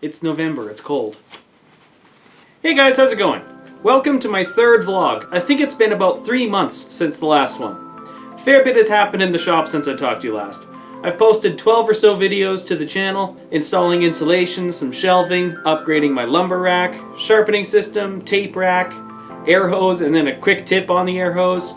It's November, it's cold. Hey guys, how's it going? Welcome to my third vlog. I think it's been about 3 months since the last one. A fair bit has happened in the shop since I talked to you last. I've posted 12 or so videos to the channel, installing insulation, some shelving, upgrading my lumber rack, sharpening system, tape rack, air hose, and then a quick tip on the air hose,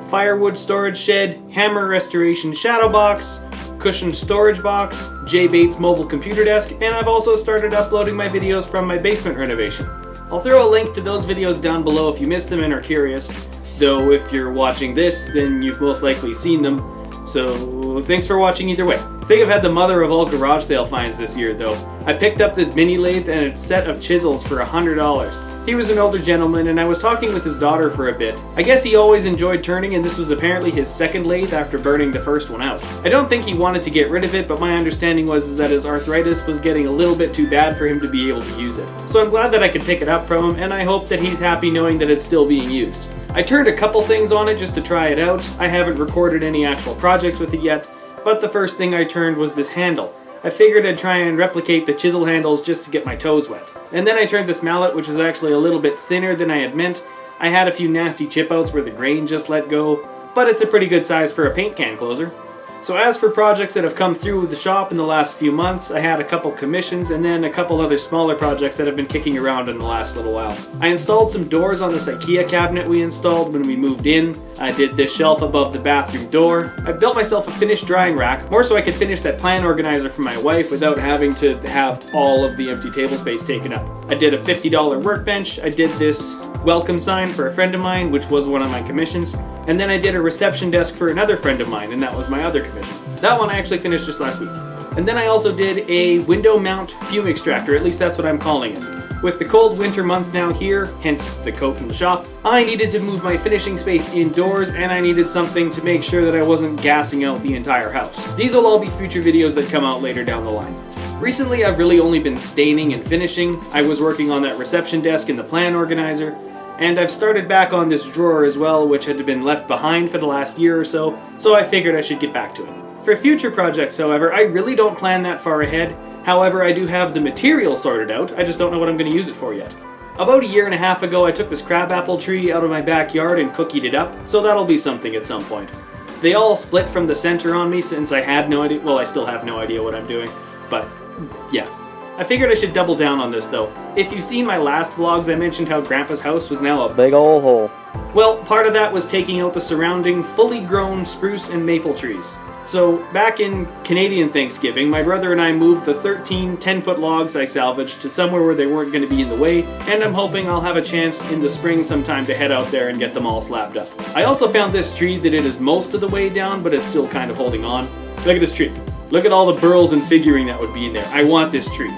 firewood storage shed, hammer restoration shadow box, cushioned storage box, J Bates mobile computer desk, and I've also started uploading my videos from my basement renovation. I'll throw a link to those videos down below if you missed them and are curious, though if you're watching this, then you've most likely seen them, so thanks for watching either way. I think I've had the mother of all garage sale finds this year though. I picked up this mini lathe and a set of chisels for $100. He was an older gentleman and I was talking with his daughter for a bit. I guess he always enjoyed turning and this was apparently his second lathe after burning the first one out. I don't think he wanted to get rid of it, but my understanding was that his arthritis was getting a little bit too bad for him to be able to use it. So I'm glad that I could pick it up from him, and I hope that he's happy knowing that it's still being used. I turned a couple things on it just to try it out. I haven't recorded any actual projects with it yet, but the first thing I turned was this handle. I figured I'd try and replicate the chisel handles just to get my toes wet. And then I turned this mallet, which is actually a little bit thinner than I had meant. I had a few nasty chip outs where the grain just let go, but it's a pretty good size for a paint can closer. So as for projects that have come through the shop in the last few months, I had a couple commissions and then a couple other smaller projects that have been kicking around in the last little while. I installed some doors on this IKEA cabinet we installed when we moved in. I did this shelf above the bathroom door. I built myself a finished drying rack, more so I could finish that plant organizer for my wife without having to have all of the empty table space taken up. I did a $50 workbench. I did this welcome sign for a friend of mine, which was one of my commissions. And then I did a reception desk for another friend of mine, and that was my other commission. That one I actually finished just last week. And then I also did a window mount fume extractor, at least that's what I'm calling it. With the cold winter months now here, hence the coat in the shop, I needed to move my finishing space indoors, and I needed something to make sure that I wasn't gassing out the entire house. These will all be future videos that come out later down the line. Recently I've really only been staining and finishing. I was working on that reception desk and the plan organizer, and I've started back on this drawer as well, which had been left behind for the last year or so I figured I should get back to it. For future projects, however, I really don't plan that far ahead. However, I do have the material sorted out, I just don't know what I'm going to use it for yet. About a year and a half ago, I took this crabapple tree out of my backyard and cookied it up, so that'll be something at some point. They all split from the center on me since I had no idea, well, I still have no idea what I'm doing, but yeah. I figured I should double down on this though. If you've seen my last vlogs, I mentioned how Grandpa's house was now a big ol' hole. Well, part of that was taking out the surrounding fully grown spruce and maple trees. So back in Canadian Thanksgiving, my brother and I moved the 13 10-foot logs I salvaged to somewhere where they weren't going to be in the way, and I'm hoping I'll have a chance in the spring sometime to head out there and get them all slabbed up. I also found this tree that it is most of the way down, but it's still kind of holding on. Look at this tree. Look at all the burls and figuring that would be in there. I want this tree.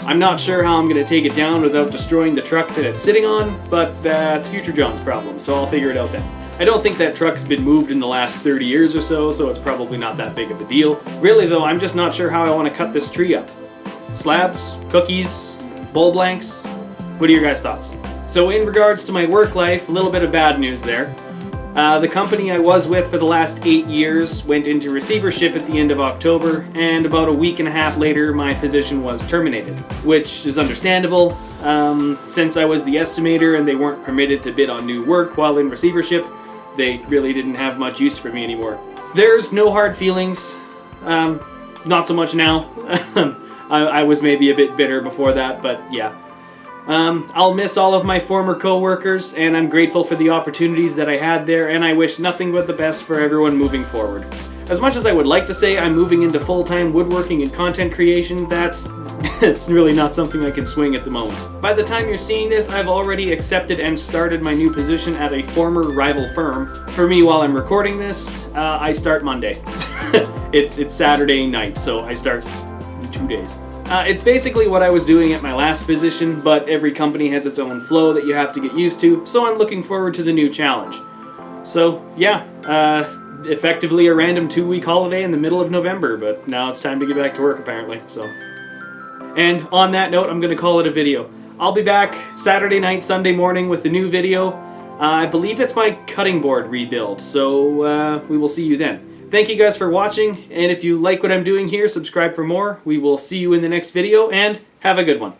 I'm not sure how I'm going to take it down without destroying the truck that it's sitting on, but that's future John's problem, so I'll figure it out then. I don't think that truck's been moved in the last 30 years or so it's probably not that big of a deal. Really though, I'm just not sure how I want to cut this tree up. Slabs, cookies, bowl blanks? What are your guys' thoughts? So in regards to my work life, a little bit of bad news there. The company I was with for the last 8 years went into receivership at the end of October, and about a week and a half later my position was terminated, which is understandable. Since I was the estimator and they weren't permitted to bid on new work while in receivership, they really didn't have much use for me anymore. There's no hard feelings, not so much now. I was maybe a bit bitter before that, but yeah. I'll miss all of my former co-workers, and I'm grateful for the opportunities that I had there, and I wish nothing but the best for everyone moving forward. As much as I would like to say I'm moving into full-time woodworking and content creation, that's it's really not something I can swing at the moment. By the time you're seeing this, I've already accepted and started my new position at a former rival firm. For me, while I'm recording this, I start Monday. It's Saturday night, so I start in 2 days. It's basically what I was doing at my last position, but every company has its own flow that you have to get used to, so I'm looking forward to the new challenge. So, yeah, effectively a random 2-week holiday in the middle of November, but now it's time to get back to work apparently, so. And on that note, I'm going to call it a video. I'll be back Saturday night, Sunday morning with the new video. I believe it's my cutting board rebuild, so we will see you then. Thank you guys for watching, and if you like what I'm doing here, subscribe for more. We will see you in the next video, and have a good one.